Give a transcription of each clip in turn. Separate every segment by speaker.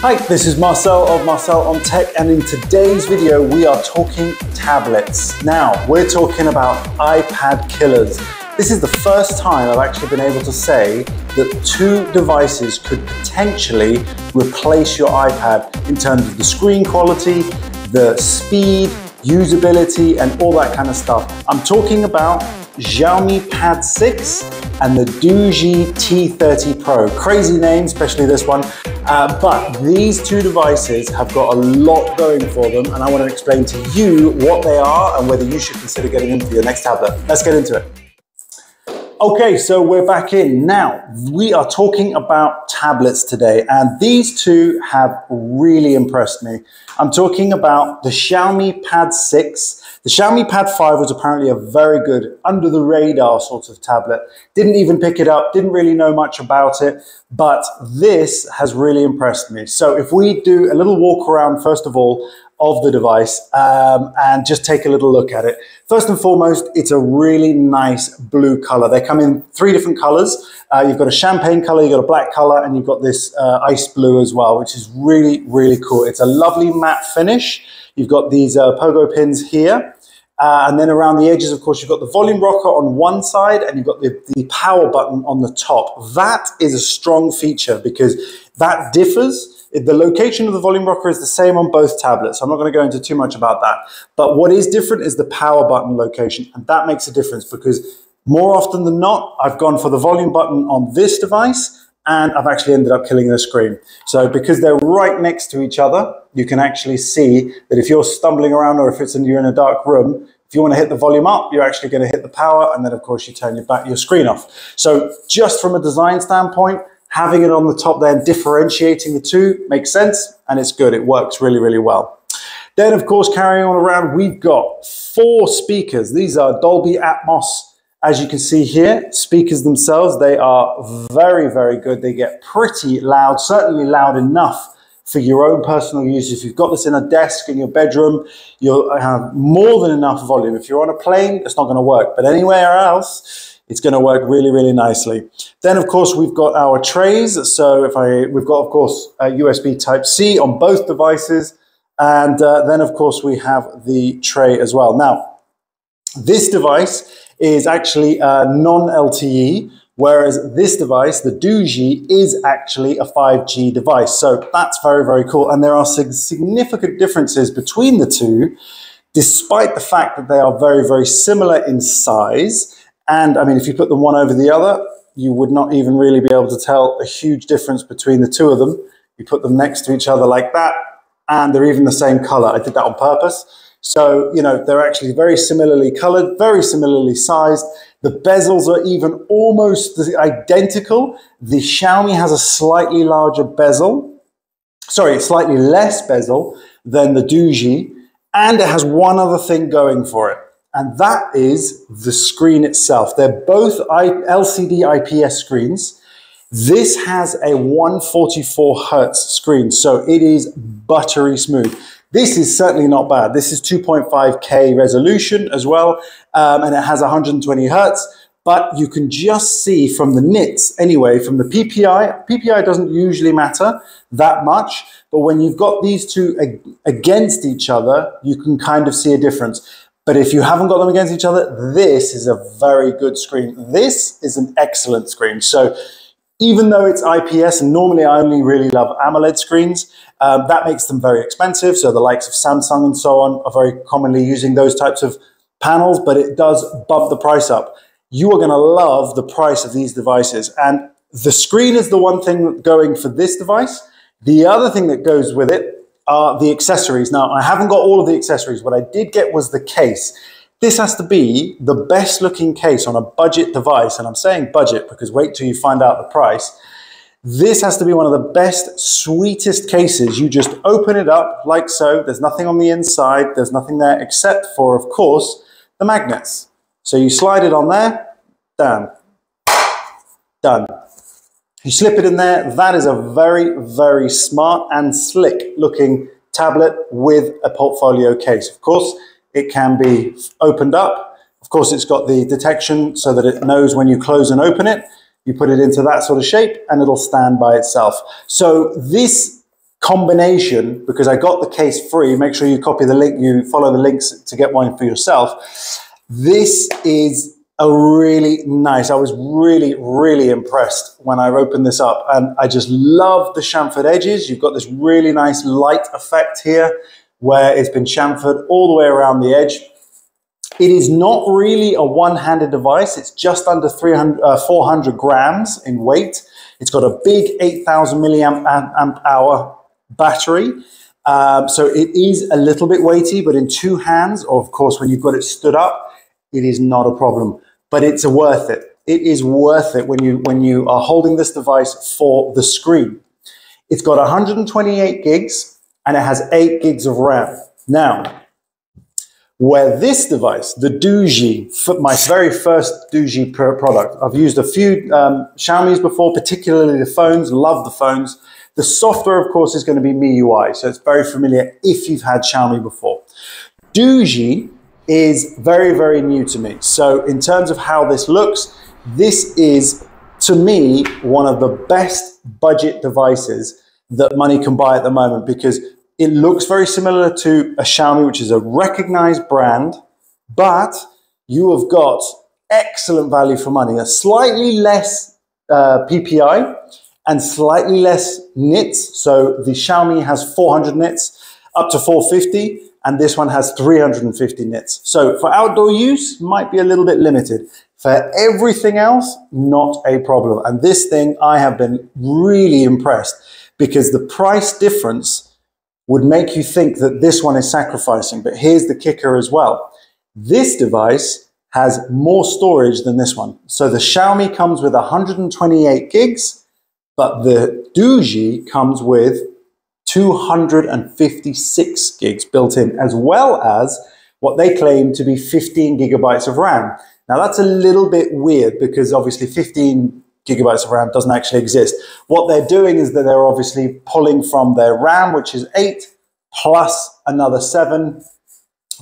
Speaker 1: Hi, this is Marcel of Marcel on Tech, and in today's video we are talking tablets. Now, we're talking about iPad killers. This is the first time I've actually been able to say that two devices could potentially replace your iPad in terms of the screen quality, the speed, usability, and all that kind of stuff. I'm talking about Xiaomi Pad 6 and the Doogee T30 Pro. Crazy name, especially this one. But these two devices have got a lot going for them, and I want to explain to you what they are and whether you should consider getting them for your next tablet. Let's get into it. Okay, so we're back in. Now, we are talking about tablets today, and these two have really impressed me. I'm talking about the Xiaomi Pad 6. The Xiaomi Pad 5 was apparently a very good, under-the-radar sort of tablet. Didn't even pick it up, didn't really know much about it, but this has really impressed me. So if we do a little walk around, first of all, of the device and just take a little look at it. First and foremost, it's a really nice blue color. They come in three different colors. You've got a champagne color, you've got a black color, and you've got this ice blue as well, which is really, really cool. It's a lovely matte finish. You've got these pogo pins here. And then around the edges, of course, you've got the volume rocker on one side and you've got the power button on the top. That is a strong feature because that differs. The location of the volume rocker is the same on both tablets. I'm not going to go into too much about that. But what is different is the power button location. And that makes a difference because more often than not, I've gone for the volume button on this device and I've actually ended up killing the screen. So because they're right next to each other, you can actually see that if you're stumbling around or if you're in a dark room, if you want to hit the volume up, you're actually going to hit the power, and then of course you turn your screen off. So just from a design standpoint, having it on the top there and differentiating the two makes sense, and it's good. It works really, really well. Then of course, carrying on around, we've got 4 speakers. These are Dolby Atmos. As you can see here, speakers themselves, they are very, very good. They get pretty loud, certainly loud enough for your own personal use. If you've got this in a desk in your bedroom, you'll have more than enough volume. If you're on a plane, it's not going to work, but anywhere else, it's going to work really, really nicely. Then, of course, we've got our trays. So we've got, of course, a USB Type-C on both devices. And then, of course, we have the tray as well. Now, this device is actually non-LTE, whereas this device, the Doogee, is actually a 5G device. So that's very, very cool. And there are significant differences between the two, despite the fact that they are very, very similar in size. And I mean, if you put them one over the other, you would not even really be able to tell a huge difference between the two of them. You put them next to each other like that, and they're even the same color. I did that on purpose. So, you know, they're actually very similarly colored, very similarly sized. The bezels are even almost identical. The Xiaomi has a slightly larger bezel, slightly less bezel than the Doogee, and it has one other thing going for it, and that is the screen itself. They're both LCD IPS screens. This has a 144 Hertz screen, so it is buttery smooth. This is certainly not bad. This is 2.5K resolution as well, and it has 120 Hertz, but you can just see from the nits, anyway, from the PPI doesn't usually matter that much, but when you've got these two against each other, you can kind of see a difference. But if you haven't got them against each other, this is a very good screen. This is an excellent screen. So even though it's IPS, and normally I only really love AMOLED screens, that makes them very expensive. So the likes of Samsung and so on are very commonly using those types of panels, but it does bump the price up. You are going to love the price of these devices. And the screen is the one thing going for this device. The other thing that goes with it are the accessories. Now, I haven't got all of the accessories. What I did get was the case. This has to be the best looking case on a budget device. And I'm saying budget because wait till you find out the price. This has to be one of the best, sweetest cases. You just open it up like so. There's nothing on the inside. There's nothing there except for, of course, the magnets. So you slide it on there, done. You slip it in there. That is a very, very smart and slick looking tablet with a portfolio case. Of course, it can be opened up. Of course, it's got the detection so that it knows when you close and open it. You put it into that sort of shape and it'll stand by itself. So this combination, because I got the case free, make sure you copy the link, you follow the links to get one for yourself. This is a really nice, I was really impressed when I opened this up, and I just love the chamfered edges. You've got this really nice light effect here where it's been chamfered all the way around the edge. It is not really a one-handed device. It's just under 400 grams in weight. It's got a big 8,000 milliamp hour battery. So it is a little bit weighty, but in two hands, or of course when you've got it stood up, it is not a problem. But it's worth it. It is worth it when you are holding this device for the screen. It's got 128 gigs and it has 8 gigs of RAM. Now, where this device, the Doogee, my very first Doogee product, I've used a few Xiaomi's before, particularly the phones, love the phones. The software, of course, is going to be MIUI, so it's very familiar if you've had Xiaomi before. Doogee is very new to me. So in terms of how this looks, this is, to me, one of the best budget devices that money can buy at the moment, because it looks very similar to a Xiaomi, which is a recognized brand, but you have got excellent value for money. A slightly less PPI and slightly less nits. So the Xiaomi has 400 nits up to 450, and this one has 350 nits. So for outdoor use, might be a little bit limited. For everything else, not a problem. And this thing, I have been really impressed, because the price difference would make you think that this one is sacrificing. But here's the kicker as well. This device has more storage than this one. So the Xiaomi comes with 128 gigs, but the Doogee comes with 256 gigs built in, as well as what they claim to be 15 gigabytes of RAM. Now that's a little bit weird, because obviously 15 gigabytes of RAM doesn't actually exist. What they're doing is that they're obviously pulling from their RAM, which is 8, plus another 7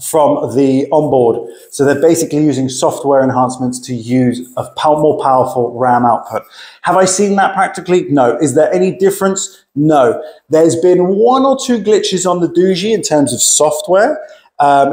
Speaker 1: from the onboard. So they're basically using software enhancements to use a more powerful RAM output. Have I seen that practically? No. Is there any difference? No. There's been 1 or 2 glitches on the Doogee in terms of software,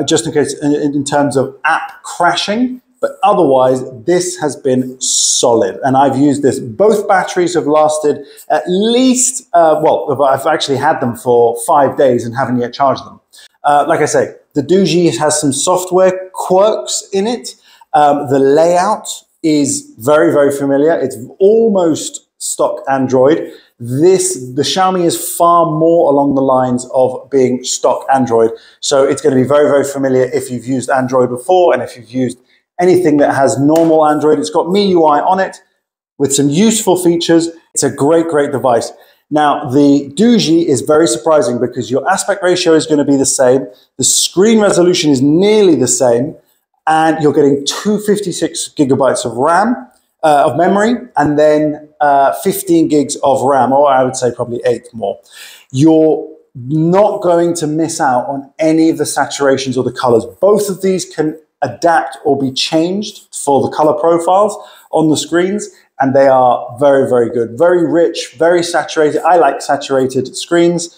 Speaker 1: just in case, in terms of app crashing. But otherwise, this has been solid. And I've used this. Both batteries have lasted at least, well, I've actually had them for 5 days and haven't yet charged them. Like I say, the Doogee has some software quirks in it. The layout is very familiar. It's almost stock Android. The Xiaomi is far more along the lines of being stock Android. So it's going to be very familiar if you've used Android before, and if you've used anything that has normal Android. It's got MIUI on it with some useful features. It's a great device. Now, the Doogee is very surprising, because your aspect ratio is going to be the same. The screen resolution is nearly the same, and you're getting 256 gigabytes of RAM, of memory, and then 15 gigs of RAM, or I would say probably 8 more. You're not going to miss out on any of the saturations or the colors. Both of these can adapt or be changed for the color profiles on the screens, and they are very good, very rich, very saturated. I like saturated screens,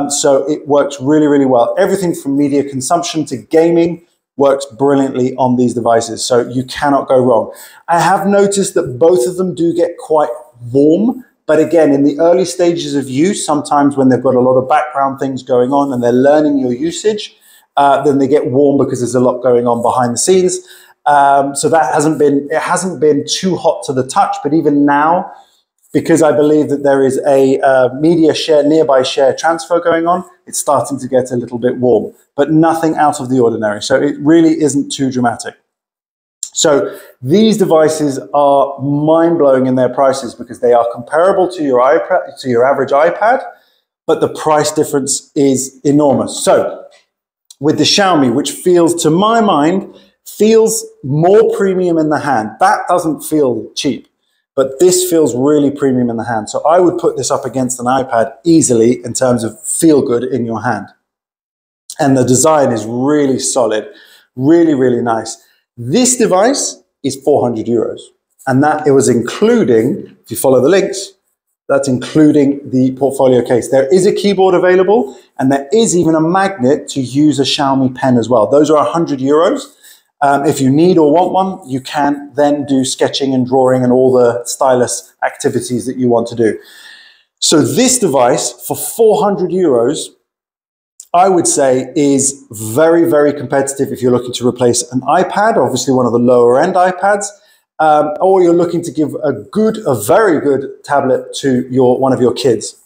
Speaker 1: so it works really well. Everything from media consumption to gaming works brilliantly on these devices, so you cannot go wrong. I have noticed that both of them do get quite warm, but again, in the early stages of use, sometimes when they've got a lot of background things going on and they're learning your usage, then they get warm because there's a lot going on behind the scenes. So that hasn't been too hot to the touch, but even now, because I believe that there is a media share, nearby share transfer going on, it's starting to get a little bit warm, but nothing out of the ordinary. So it really isn't too dramatic. So these devices are mind-blowing in their prices, because they are comparable to your iPad, to your average iPad, but the price difference is enormous. So with the Xiaomi, which feels, to my mind, feels more premium in the hand. That doesn't feel cheap, but this feels really premium in the hand. So I would put this up against an iPad easily in terms of feel good in your hand. And the design is really solid, really nice. This device is 400 euros, and that it was including, if you follow the links, That's including the portfolio case. There is a keyboard available, and there is even a magnet to use a Xiaomi pen as well. Those are €100. If you need or want one, you can then do sketching and drawing and all the stylus activities that you want to do. So this device for €400, I would say is very, very competitive if you're looking to replace an iPad, obviously one of the lower end iPads, or you're looking to give a very good tablet to one of your kids.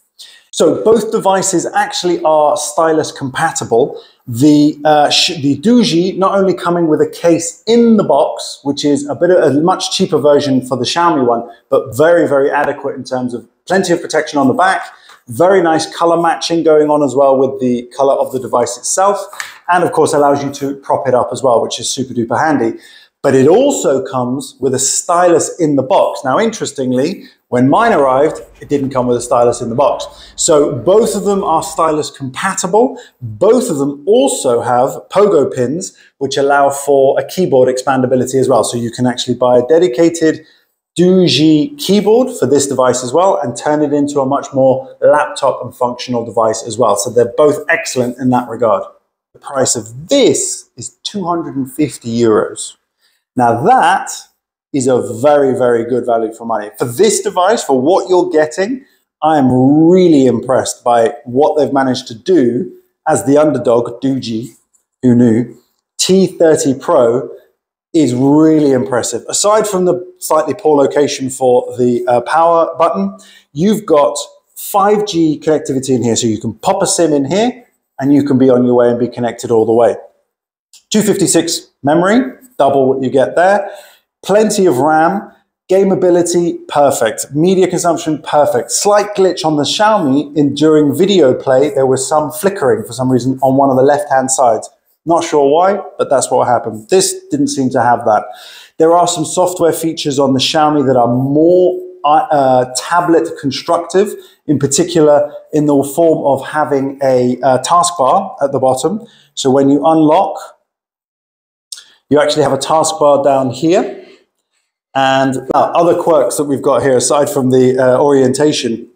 Speaker 1: So both devices actually are stylus compatible. The Doogee not only coming with a case in the box, which is a much cheaper version for the Xiaomi one, but very, very adequate in terms of plenty of protection on the back, very nice color matching going on as well with the color of the device itself, and of course allows you to prop it up as well, which is super duper handy. But it also comes with a stylus in the box. Now, interestingly, when mine arrived, it didn't come with a stylus in the box. So both of them are stylus compatible. Both of them also have pogo pins, which allow for a keyboard expandability as well. So you can actually buy a dedicated Doogee keyboard for this device as well and turn it into a much more laptop and functional device as well. So they're both excellent in that regard. The price of this is €250. Now that is a very, very good value for money. For this device, for what you're getting, I am really impressed by what they've managed to do as the underdog, Doogee, who knew. T30 Pro is really impressive. Aside from the slightly poor location for the power button, you've got 5G connectivity in here, so you can pop a SIM in here and you can be on your way and be connected all the way. 256 memory, double what you get there. Plenty of RAM, gameability, perfect. Media consumption, perfect. Slight glitch on the Xiaomi during video play. There was some flickering for some reason on one of the left-hand sides. Not sure why, but that's what happened. This didn't seem to have that. There are some software features on the Xiaomi that are more tablet constructive, in particular in the form of having a taskbar at the bottom. So when you unlock, you actually have a taskbar down here. And other quirks that we've got here, aside from the orientation,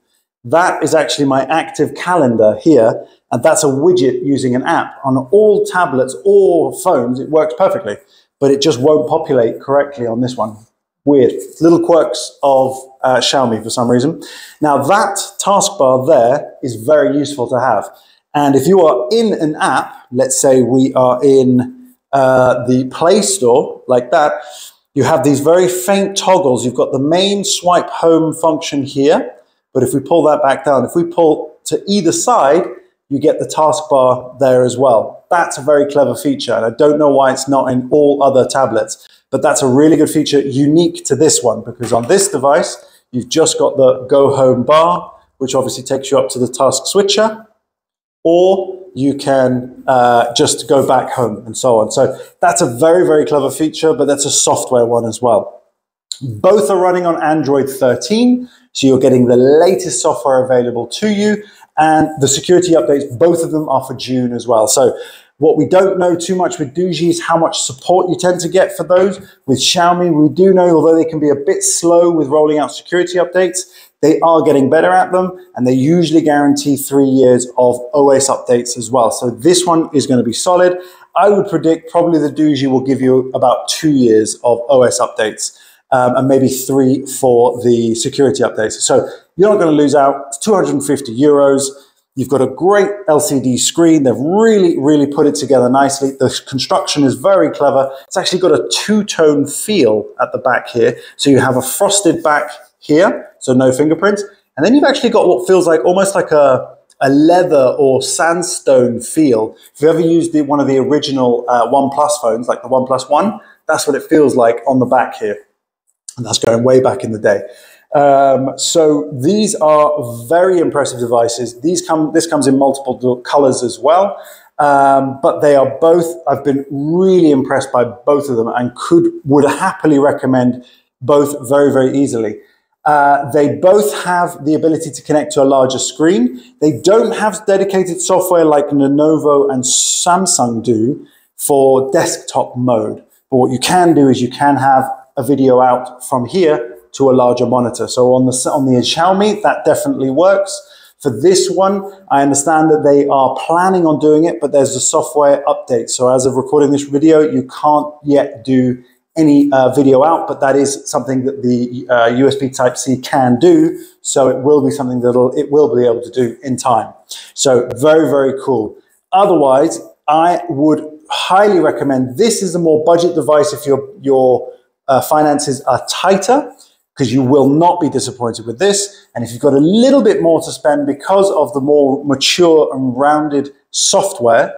Speaker 1: that is actually my active calendar here. And that's a widget using an app. On all tablets or phones, it works perfectly, but it just won't populate correctly on this one. Weird. Little quirks of Xiaomi for some reason. Now that taskbar there is very useful to have. And if you are in an app, let's say we are in the Play Store, like that, you have these very faint toggles. You've got the main swipe home function here, but if we pull that back down, if we pull to either side, you get the taskbar there as well. That's a very clever feature, and I don't know why it's not in all other tablets, but that's a really good feature unique to this one, because on this device, you've just got the go home bar, which obviously takes you up to the task switcher, or you can just go back home and so on. So that's a very, very clever feature, but that's a software one as well. Both are running on Android 13, so you're getting the latest software available to you, and the security updates, both of them are for June as well. So what we don't know too much with Doogee is how much support you tend to get for those. With Xiaomi, we do know, although they can be a bit slow with rolling out security updates, they are getting better at them, and they usually guarantee 3 years of OS updates as well. So this one is going to be solid. I would predict probably the Doogee will give you about 2 years of OS updates, and maybe 3 for the security updates. So you're not going to lose out. It's €250. You've got a great LCD screen. They've really, really put it together nicely. The construction is very clever. It's actually got a two-tone feel at the back here. So you have a frosted back here, so no fingerprints. And then you've actually got what feels like almost like a leather or sandstone feel. If you ever used one of the original OnePlus phones, like the OnePlus One, that's what it feels like on the back here. And that's going way back in the day. So these are very impressive devices. This comes in multiple colors as well. But they are both, I've been really impressed by both of them and would happily recommend both very, very easily. They both have the ability to connect to a larger screen. They don't have dedicated software like Lenovo and Samsung do for desktop mode. But what you can do is you can have a video out from here to a larger monitor. So on the Xiaomi, that definitely works. For this one, I understand that they are planning on doing it, but there's a software update. So as of recording this video, you can't yet do any video out, but that is something that the USB Type-C can do. So it will be something that it will be able to do in time. So very, very cool. Otherwise, I would highly recommend, this is a more budget device if your finances are tighter, because you will not be disappointed with this. And if you've got a little bit more to spend because of the more mature and rounded software,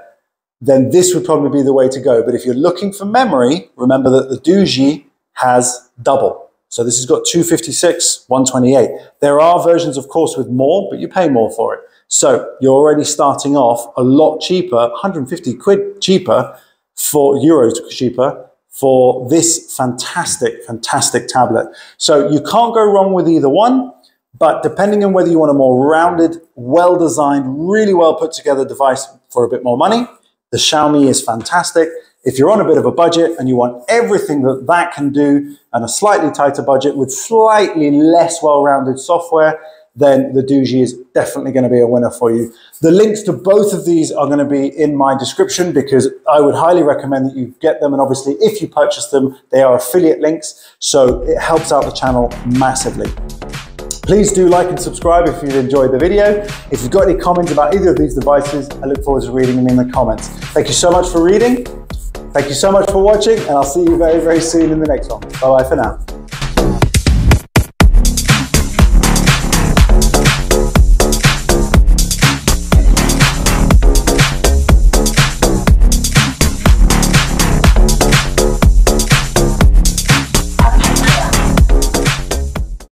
Speaker 1: then this would probably be the way to go. But if you're looking for memory, remember that the Doogee has double. So this has got 256, 128. There are versions, of course, with more, but you pay more for it. So you're already starting off a lot cheaper, 150 quid cheaper, euros cheaper, for this fantastic, fantastic tablet. So you can't go wrong with either one, but depending on whether you want a more rounded, well-designed, really well put together device for a bit more money, the Xiaomi is fantastic. If you're on a bit of a budget and you want everything that that can do and a slightly tighter budget with slightly less well-rounded software, then the Doogee is definitely going to be a winner for you. The links to both of these are going to be in my description, because I would highly recommend that you get them. And obviously, if you purchase them, they are affiliate links, so it helps out the channel massively. Please do like and subscribe if you've enjoyed the video. If you've got any comments about either of these devices, I look forward to reading them in the comments. Thank you so much for reading. Thank you so much for watching, and I'll see you very, very soon in the next one. Bye-bye for now.